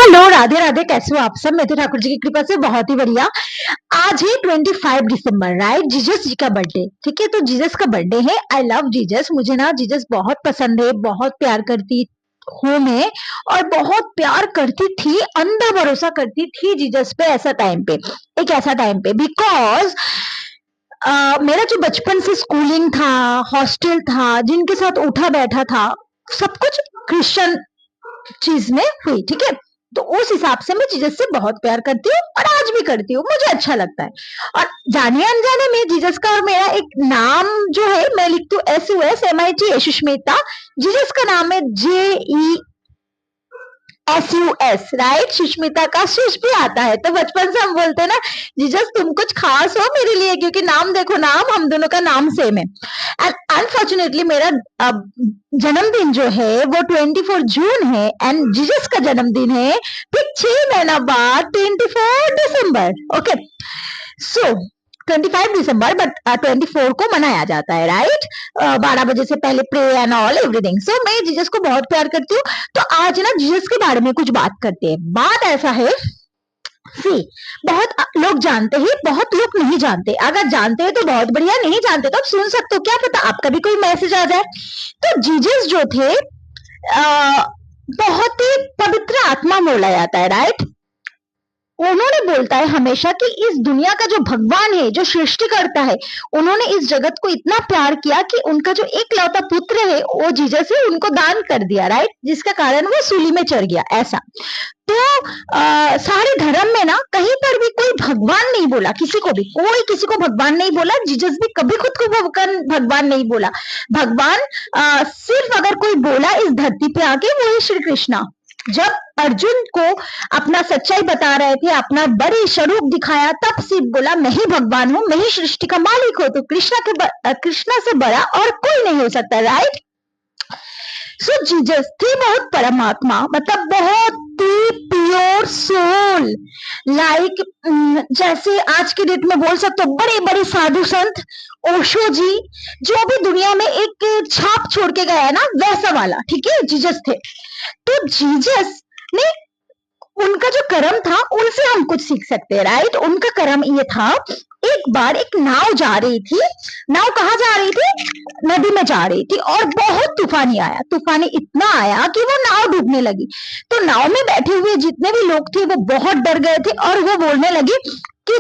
Hello, Radhe Radhe. कैसे हो आप सब? मैं तो ठाकुर जी की कृपा से बहुत ही बढ़िया। आज है 25 दिसंबर, राइट? जीसस जी का बर्थडे। ठीक है, तो जीसस का बर्थडे है। I love Jesus. मुझे ना जीसस बहुत पसंद है, बहुत प्यार करती हूँ मैं, और बहुत प्यार करती थी, अंधा भरोसा करती थी जीसस पे। ऐसा टाइम पे, एक ऐसा टाइम पे, बिकॉज मेरा जो बचपन से स्कूलिंग था, हॉस्टल था, जिनके साथ उठा बैठा था, सब कुछ क्रिश्चियन चीज में हुई। ठीक है, तो उस हिसाब से मैं जीसस से बहुत प्यार करती हूँ और आज भी करती हूँ, मुझे अच्छा लगता है। और जाने अनजाने में जीसस का और मेरा एक नाम जो है, मैं लिखती हूँ SUSMIT, सुष्मिता। जीसस का नाम है JESUS, राइट? सुष्मिता का सुश भी आता है, तो बचपन से हम बोलते हैं ना, जीसस तुम कुछ खास हो मेरे लिए, क्योंकि नाम देखो, नाम हम दोनों का नाम सेम है। एंड अनफॉर्चुनेटली मेरा जन्मदिन जो है वो 24 जून है, एंड जीसस का जन्मदिन है फिर 6 महीना बाद 24 दिसंबर। ओके, सो 25 दिसंबर, बट 24 को मनाया जाता है, राइट? 12 बजे से पहले प्रे एंड ऑल एवरीथिंग। सो मैं जीसस को बहुत प्यार करती हूँ। तो आज ना जीसस के बारे में कुछ बात करते हैं। बात ऐसा है, सी, बहुत लोग जानते हैं, बहुत लोग नहीं जानते। अगर जानते हैं तो बहुत बढ़िया, नहीं जानते तो आप सुन सकते हो, क्या पता आपका भी कोई मैसेज आ जाए। तो जीसस जो थे, बहुत ही पवित्र आत्मा बोला जाता है, राइट? उन्होंने बोलता है हमेशा कि इस दुनिया का जो भगवान है, जो सृष्टि करता है, उन्होंने इस जगत को इतना प्यार किया कि उनका जो एकलौता पुत्र है वो जीसस है, उनको दान कर दिया, राइट? जिसका कारण वो सूली में चढ़ गया, ऐसा। तो सारे धर्म में ना कहीं पर भी कोई भगवान नहीं बोला, किसी को भी, कोई किसी को भगवान नहीं बोला। जीसस भी कभी खुद को भगवान नहीं बोला। भगवान सिर्फ अगर कोई बोला इस धरती पे आके, वो है श्री कृष्णा। जब अर्जुन को अपना सच्चाई बता रहे थे, अपना बड़े स्वरूप दिखाया, तब सिर्फ बोला मैं ही भगवान हूँ, मैं ही सृष्टि का मालिक हूँ। तो कृष्णा से बड़ा और कोई नहीं हो सकता, राइट? सो जीसस थे बहुत परमात्मा, मतलब बहुत ही प्योर सोल। लाइक जैसे आज के डेट में बोल सकते हो, बड़े बड़े साधु संत, ओशो जी, जो भी दुनिया में एक छाप छोड़ के गया है ना, वैसा वाला, ठीक है, जीसस थे। तो जीसस ने, उनका जो कर्म था, उनसे हम कुछ सीख सकते हैं, राइट? उनका कर्म ये था, एक बार एक नाव जा रही थी। नाव कहाँ जा रही थी? नदी में जा रही थी, और बहुत तूफानी आया। तूफानी इतना आया कि वो नाव डूबने लगी। तो नाव में बैठे हुए जितने भी लोग थे वो बहुत डर गए थे, और वो बोलने लगे कि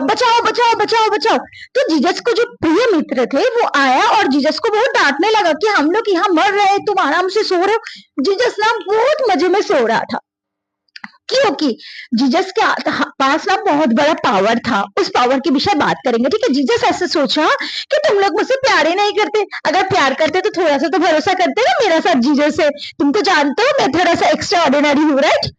बचाओ बचाओ बचाओ बचाओ। तो जीसस को जो प्रिय मित्र थे वो आया और जीसस को बहुत डांटने लगा कि हम लोग यहाँ मर रहे हैं, तुम आराम से सो रहे हो। जीसस ना बहुत मजे में सो रहा था, क्योंकि जीसस के पास ना बहुत बड़ा पावर था। उस पावर के विषय बात करेंगे, ठीक है? जीसस ऐसे सोचा कि तुम लोग मुझसे प्यार ही नहीं करते, अगर प्यार करते तो थोड़ा सा तो भरोसा करते ना मेरा साथ। जीसस से तुम तो जानते हो मैं थोड़ा सा एक्स्ट्रा ऑर्डिनरी हूँ, राइट?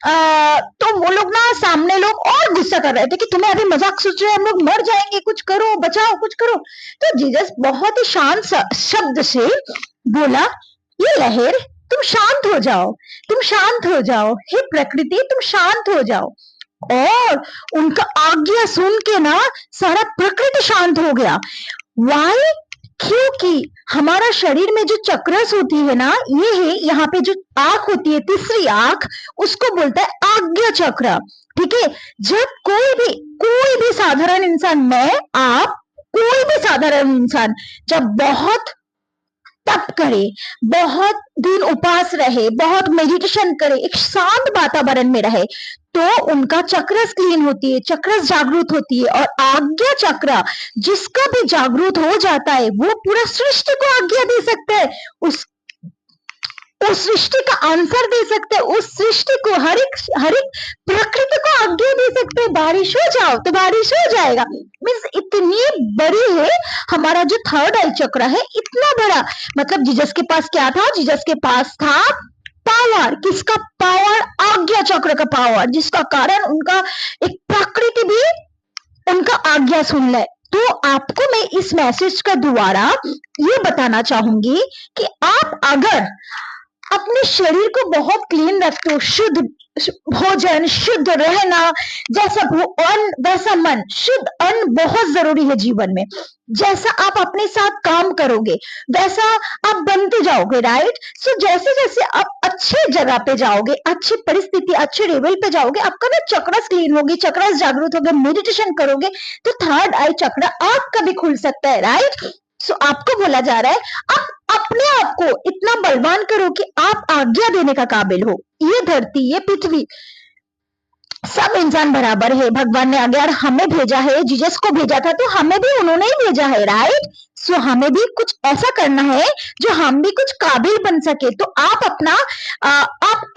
तो वो लोग ना, सामने लोग और गुस्सा कर रहे थे कि तुम्हें अभी मजाक सोच रहे हैं, हम लोग मर जाएंगे, कुछ करो, बचाओ, कुछ करो। तो जीसस बहुत ही शांत शब्द से बोला, ये लहर, तुम शांत हो जाओ, तुम शांत हो जाओ, हे प्रकृति तुम शांत हो जाओ। और उनका आज्ञा सुन के ना सारा प्रकृति शांत हो गया। वाई? क्योंकि हमारा शरीर में जो चक्रस होती है ना, ये है, यहाँ पे जो आंख होती है, तीसरी आंख, उसको बोलता है आज्ञा चक्र, ठीक है? जब कोई भी साधारण इंसान, मैं, आप, कोई भी साधारण इंसान जब बहुत तप करे, बहुत दिन उपास रहे, बहुत मेडिटेशन करे, एक शांत वातावरण में रहे, तो उनका चक्रस क्लीन होती है, चक्रस जागृत होती है। और आज्ञा चक्र जिसका भी जागृत हो जाता है, वो पूरा सृष्टि को आज्ञा दे सकता है, उस सृष्टि का आंसर दे सकते हैं, उस सृष्टि को, हर एक प्रकृति को आज्ञा दे सकते हैं, बारिश हो जाओ तो बारिश हो जाएगा। मीन्स इतनी बड़ी है हमारा जो थर्ड आई चक्र है, इतना बड़ा। मतलब जीसस के पास क्या था? जीसस के पास था पावर। किसका पावर? आज्ञा चक्र का पावर, जिसका कारण उनका एक प्रकृति भी उनका आज्ञा सुन ले। तो आपको मैं इस मैसेज का द्वारा ये बताना चाहूंगी कि आप अगर अपने शरीर को बहुत क्लीन रखते हो, शुद्ध भोजन, शुद्ध रहना, जैसा अन्न वैसा मन। शुद्ध अन्न बहुत जरूरी है जीवन में। जैसा आप अपने साथ काम करोगे वैसा आप बनते जाओगे, राइट। सो जैसे जैसे आप अच्छे जगह पे जाओगे, अच्छी परिस्थिति, अच्छे लेवल पे जाओगे, आपका ना चक्रस क्लीन होगी, चक्रस जागृत होगा, मेडिटेशन करोगे तो थर्ड आई चक्र आपका भी खुल सकता है, राइट। सो आपको बोला जा रहा है आप अपने आप को इतना बलवान करो कि आप आज्ञा देने का काबिल हो। ये धरती, ये पृथ्वी, सब इंसान बराबर है। भगवान ने अगर हमें भेजा है, जीसस को भेजा था तो हमें भी उन्होंने ही भेजा है, राइट। सो हमें भी कुछ ऐसा करना है जो हम भी कुछ काबिल बन सके। तो आप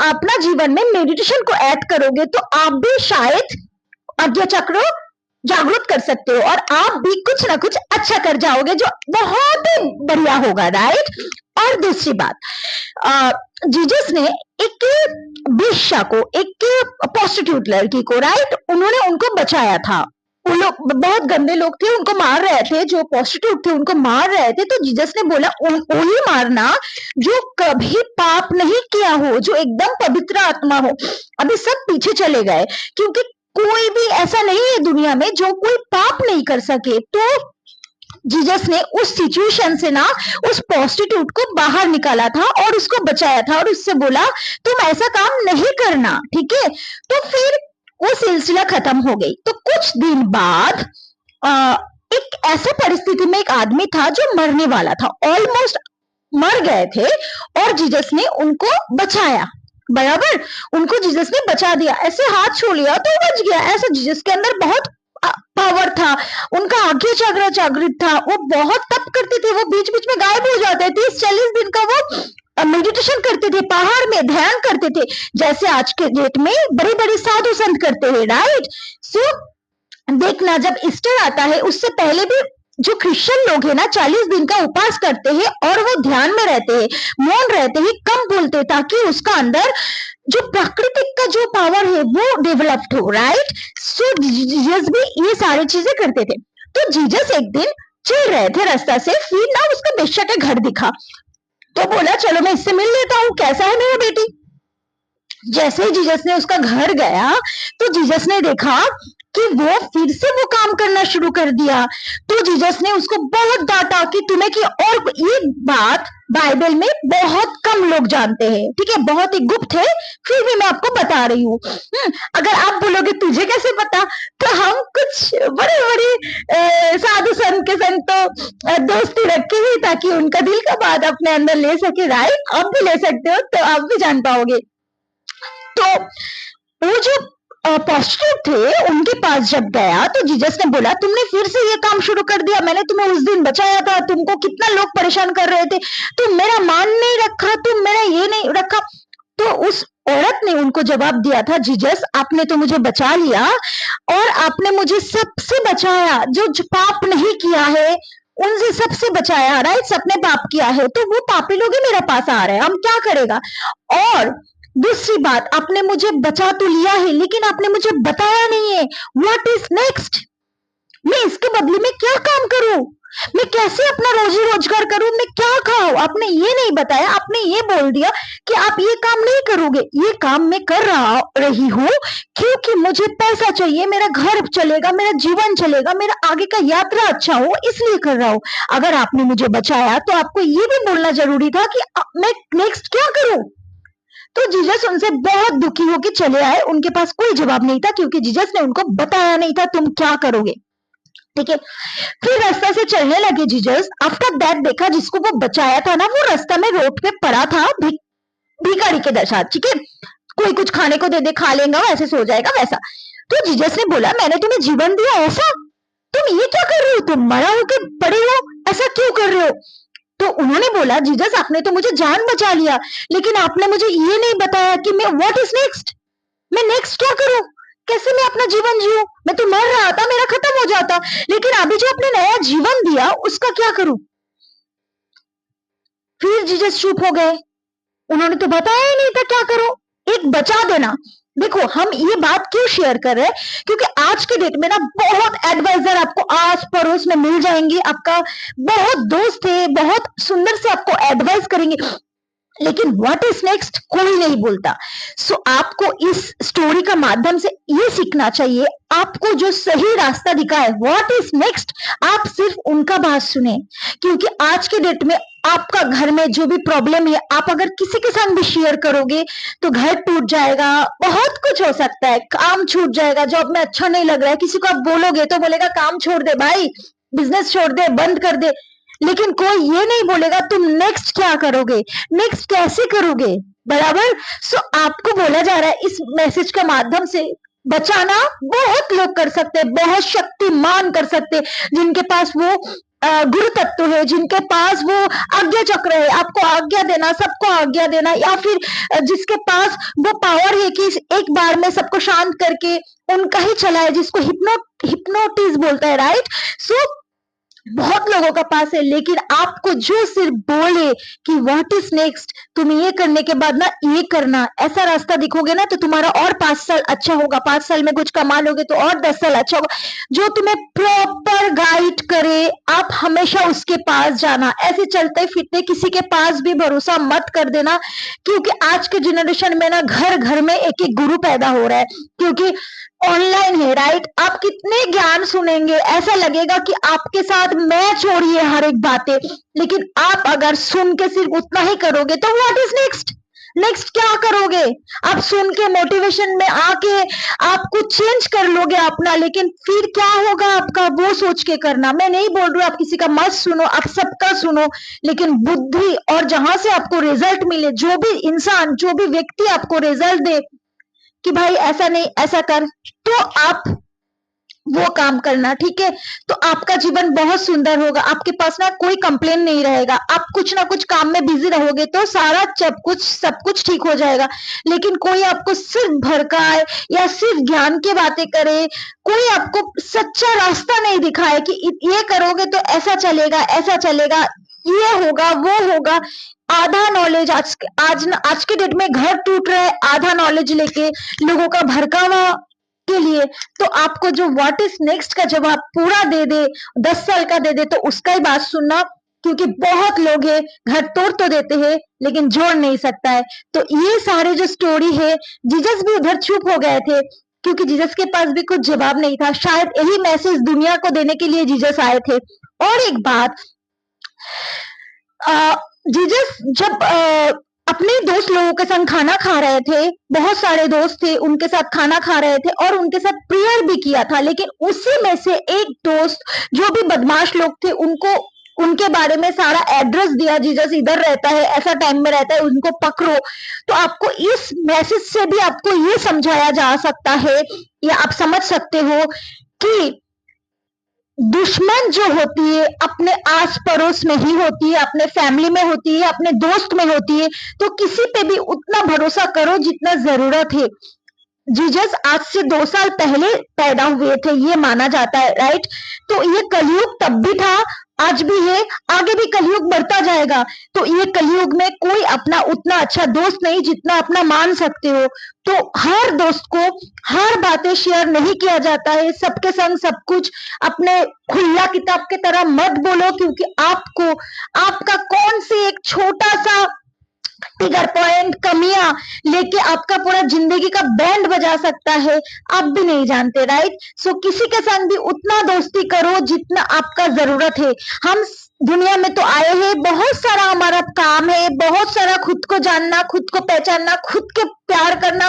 अपना जीवन में मेडिटेशन को ऐड करोगे तो आप भी शायद आज्ञा चक्र जागृत कर सकते हो और आप भी कुछ ना कुछ अच्छा कर जाओगे जो बहुत ही बढ़िया होगा, राइट। और दूसरी बात, जीसस ने एक वेश्या को, एक प्रोस्टिट्यूट लड़की को, राइट, उन्होंने उनको बचाया था। वो लोग बहुत गंदे लोग थे, उनको मार रहे थे, जो प्रोस्टिट्यूट थे उनको मार रहे थे। तो जीसस ने बोला उन्हें मारना जो कभी पाप नहीं किया हो, जो एकदम पवित्र आत्मा हो। अभी सब पीछे चले गए क्योंकि कोई भी ऐसा नहीं है दुनिया में जो कोई पाप नहीं कर सके। तो जीसस ने उस सिचुएशन से ना उस प्रोस्टिट्यूट को बाहर निकाला था और उसको बचाया था और उससे बोला तुम ऐसा काम नहीं करना, ठीक है। तो फिर वो सिलसिला खत्म हो गई। तो कुछ दिन बाद एक ऐसे परिस्थिति में एक आदमी था जो मरने वाला था, ऑलमोस्ट मर गए थे और जीसस ने उनको बचाया, बराबर। उनको जीसस ने बचा दिया, ऐसे हाथ छू लिया तो बच गया। ऐसा जीसस के अंदर बहुत पावर था, उनका आज्ञा चक्र जागृत था, वो बहुत तप करते थे, वो बीच बीच में गायब हो जाते थे। 30-40 दिन का वो मेडिटेशन करते थे, पहाड़ में ध्यान करते थे, जैसे आज के डेट में बड़े बड़े साधु संत करते हैं, राइट। सो देखना, जब ईस्टर आता है उससे पहले भी जो क्रिश्चियन लोग हैं ना 40 दिन का उपवास करते हैं और वो ध्यान में रहते हैं, मौन रहते हैं, कम बोलते हैं, ताकि उसका अंदर जो प्राकृतिक का जो पावर है वो डेवलप्ड हो, राइट। सो जीसस भी ये सारी चीजें करते थे। तो जीसस एक दिन चल रहे थे रास्ता से, फिर ना उसका बेश्या का घर दिखा, तो बोला चलो मैं इससे मिल लेता हूँ, कैसा है मेरा बेटी। जैसे ही जीसस ने उसका घर गया तो जीसस ने देखा कि वो फिर से वो काम करना शुरू कर दिया। तो जीसस ने उसको बहुत डांटा कि तुम्हें की, और ये बात बाइबल में बहुत कम लोग जानते हैं, ठीक है, बहुत ही गुप्त है, फिर भी मैं आपको बता रही हूँ। अगर आप बोलोगे तुझे कैसे पता, तो हम कुछ बड़े बड़े साधु संत के संग तो दोस्ती रखे हुई ताकि उनका दिल का बात अपने अंदर ले सके, राइट। आप भी ले सकते हो तो आप भी जान पाओगे। तो वो जो प्रोस्टिट्यूट थे उनके पास जब गया तो जीसस ने बोला तुमने फिर से ये काम शुरू कर दिया, मैंने तुम्हें उस दिन बचाया था, तुमको कितना लोग परेशान कर रहे थे, तुम मेरा मान नहीं रखा, तुम मेरा ये नहीं रखा। तो उस औरत ने उनको जवाब दिया था, जीसस आपने तो मुझे बचा लिया और आपने मुझे सबसे बचाया जो पाप नहीं किया है, उनसे सबसे बचाया, राइट। सबने पाप किया है तो वो पापी लोग ही मेरे पास आ रहे हैं, हम क्या करेगा। और दूसरी बात, आपने मुझे बचा तो लिया है लेकिन आपने मुझे बताया नहीं है व्हाट इज नेक्स्ट, मैं इसके बदले में क्या काम करूं, मैं कैसे अपना रोजी रोजगार करूं, मैं क्या खाऊं। आपने ये नहीं बताया, आपने ये बोल दिया कि आप ये काम नहीं करोगे। ये काम मैं कर रही हूँ क्योंकि मुझे पैसा चाहिए, मेरा घर चलेगा, मेरा जीवन चलेगा, मेरा आगे का यात्रा अच्छा हो, इसलिए कर रहा हूँ। अगर आपने मुझे बचाया तो आपको ये भी बोलना जरूरी था कि मैं नेक्स्ट क्या करूं। तो जीसस उनसे बहुत दुखी होकर चले आए, उनके पास कोई जवाब नहीं था क्योंकि जीसस ने उनको बताया नहीं था तुम क्या करोगे, ठीक है। फिर रास्ता से चलने लगे जीसस। आफ्टर दैट देखा जिसको वो बचाया था ना वो रास्ता में रोड पे पड़ा था, भिखारी के दशा, ठीक है, कोई कुछ खाने को दे दे, खा लेगा, ऐसे सो जाएगा वैसा। तो जीसस ने बोला मैंने तुम्हें जीवन दिया, ऐसा तुम ये क्या कर रहे हो, तुम मरा होकर पड़े हो, ऐसा क्यों कर रहे हो। तो उन्होंने बोला जीसस आपने तो मुझे जान बचा लिया लेकिन आपने मुझे ये नहीं बताया कि मैं व्हाट इज नेक्स्ट, मैं नेक्स्ट क्या करूं, कैसे मैं अपना जीवन जीऊं। मैं तो मर रहा था, मेरा खत्म हो जाता, लेकिन अभी जो आपने नया जीवन दिया उसका क्या करूं। फिर जीसस चुप हो गए, उन्होंने तो बताया ही नहीं था क्या करो, एक बचा देना। देखो हम ये बात क्यों शेयर कर रहे हैं, क्योंकि आज के डेट में ना बहुत एडवाइजर आपको आस पड़ोस में मिल जाएंगे, आपका बहुत दोस्त है, बहुत सुंदर से आपको एडवाइस करेंगे, लेकिन व्हाट इज नेक्स्ट कोई नहीं बोलता। सो आपको इस स्टोरी का माध्यम से ये सीखना चाहिए, आपको जो सही रास्ता दिखा है व्हाट इज नेक्स्ट, आप सिर्फ उनका बात सुने। क्योंकि आज के डेट में आपका घर में जो भी प्रॉब्लम है, आप अगर किसी के साथ भी शेयर करोगे तो घर टूट जाएगा, बहुत कुछ हो सकता है, काम छूट जाएगा, जॉब में अच्छा नहीं लग रहा है, किसी को आप बोलोगे तो बोलेगा काम छोड़ दे भाई, बिजनेस छोड़ दे, बंद कर दे। लेकिन कोई ये नहीं बोलेगा तुम नेक्स्ट क्या करोगे, नेक्स्ट कैसे करोगे, बराबर। सो आपको बोला जा रहा है इस मैसेज के माध्यम से, बचाना बहुत लोग कर सकते हैं, बहुत शक्तिमान कर सकते हैं, जिनके पास वो गुरु तत्व है, जिनके पास वो आज्ञा चक्र है, आपको आज्ञा देना, सबको आज्ञा देना, या फिर जिसके पास वो पावर है कि एक बार में सबको शांत करके उनका ही चला है, जिसको हिप्नोटिज बोलता है, राइट। सो बहुत लोगों का पास है, लेकिन आपको जो सिर्फ बोले कि व्हाट इज नेक्स्ट, तुम ये करने के बाद ना ये करना, ऐसा रास्ता दिखोगे ना तो तुम्हारा और 5 साल अच्छा होगा, 5 साल में कुछ कमा लोगे तो और 10 साल अच्छा होगा, जो तुम्हें प्रॉपर गाइड करे, आप हमेशा उसके पास जाना। ऐसे चलते फिरते किसी के पास भी भरोसा मत कर देना, क्योंकि आज के जनरेशन में ना घर घर में एक एक गुरु पैदा हो रहा है, क्योंकि ऑनलाइन है, राइट। आप कितने ज्ञान सुनेंगे, ऐसा लगेगा कि आपके साथ मैच हो रही है हर एक बातें, लेकिन आप अगर सुन के सिर्फ उतना ही करोगे तो व्हाट इज नेक्स्ट, नेक्स्ट क्या करोगे। आप सुन के मोटिवेशन में आके आप कुछ चेंज कर लोगे अपना, लेकिन फिर क्या होगा आपका, वो सोच के करना। मैं नहीं बोल रही हूँ आप किसी का मत सुनो, आप सबका सुनो, लेकिन बुद्धि और जहां से आपको रिजल्ट मिले, जो भी इंसान, जो भी व्यक्ति आपको रिजल्ट दे कि भाई ऐसा नहीं ऐसा कर, तो आप वो काम करना, ठीक है। तो आपका जीवन बहुत सुंदर होगा, आपके पास ना कोई कंप्लेन नहीं रहेगा, आप कुछ ना कुछ काम में बिजी रहोगे तो सारा सब कुछ ठीक हो जाएगा। लेकिन कोई आपको सिर्फ भड़काए या सिर्फ ज्ञान की बातें करे, कोई आपको सच्चा रास्ता नहीं दिखाए कि ये करोगे तो ऐसा चलेगा, ये होगा वो होगा, आधा नॉलेज आज के डेट में घर टूट रहा है आधा नॉलेज लेके, लोगों का भड़कावा के लिए। तो आपको जो व्हाट इज नेक्स्ट का जवाब पूरा दे दे, 10 साल का दे दे, तो उसका ही बात सुनना, क्योंकि बहुत लोग है घर तोड़ तो देते हैं लेकिन जोड़ नहीं सकता है। तो ये सारे जो स्टोरी है, जीसस भी उधर चुप हो गए थे, क्योंकि जीसस के पास भी कुछ जवाब नहीं था, शायद यही मैसेज दुनिया को देने के लिए जीसस आए थे। और एक बात, जीसस जब अपने दोस्त लोगों के संग खाना खा रहे थे, बहुत सारे दोस्त थे उनके साथ खाना खा रहे थे और उनके साथ प्रेयर भी किया था, लेकिन उसी में से एक दोस्त, जो भी बदमाश लोग थे, उनको उनके बारे में सारा एड्रेस दिया, जीसस इधर रहता है, ऐसा टाइम में रहता है, उनको पकड़ो। तो आपको इस मैसेज से भी आपको ये समझाया जा सकता है, या आप समझ सकते हो कि दुश्मन जो होती है अपने आस पड़ोस में ही होती है, अपने फैमिली में होती है, अपने दोस्त में होती है। तो किसी पे भी उतना भरोसा करो जितना जरूरत है। जीसस आज से 2 साल पहले पैदा हुए थे, ये माना जाता है, राइट। तो ये कलयुग तब भी था, आज भी है, आगे भी कलयुग बढ़ता जाएगा। तो ये कलयुग में कोई अपना उतना अच्छा दोस्त नहीं जितना अपना मान सकते हो। तो हर दोस्त को हर बातें शेयर नहीं किया जाता है, सबके संग सब कुछ अपने खुला किताब की तरह मत बोलो, क्योंकि आपको आपका कौन से एक छोटा सा फिगर पॉइंट कमियां लेके आपका पूरा जिंदगी का बैंड बजा सकता है, आप भी नहीं जानते, राइट। सो किसी के संग भी उतना दोस्ती करो जितना आपका जरूरत है। हम दुनिया में तो आए हैं, बहुत सारा हमारा काम है, बहुत सारा खुद को जानना, खुद को पहचानना, खुद के प्यार करना,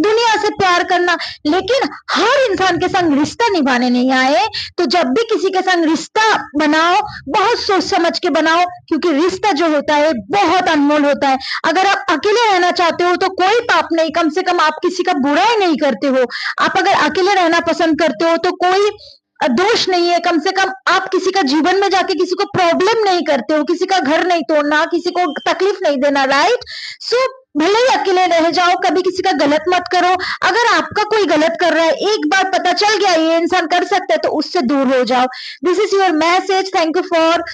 दुनिया से प्यार करना, लेकिन हर इंसान के संग रिश्ता निभाने नहीं आए। तो जब भी किसी के संग रिश्ता बनाओ, बहुत सोच समझ के बनाओ, क्योंकि रिश्ता जो होता है बहुत अनमोल होता है। अगर आप अकेले रहना चाहते हो तो कोई पाप नहीं, कम से कम आप किसी का बुराई नहीं करते हो। आप अगर अकेले रहना पसंद करते हो तो कोई दोष नहीं है, कम से कम आप किसी का जीवन में जाके किसी को प्रॉब्लम नहीं करते हो, किसी का घर नहीं तोड़ना, किसी को तकलीफ नहीं देना, राइट। सो भले ही अकेले रह जाओ, कभी किसी का गलत मत करो। अगर आपका कोई गलत कर रहा है, एक बार पता चल गया ये इंसान कर सकता है, तो उससे दूर हो जाओ। This is your message, thank you for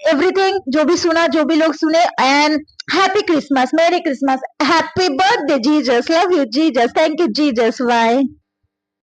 everything, जो भी सुना, जो भी लोग सुने, and happy Christmas, merry Christmas, happy birthday Jesus, love you Jesus, thank you Jesus, bye.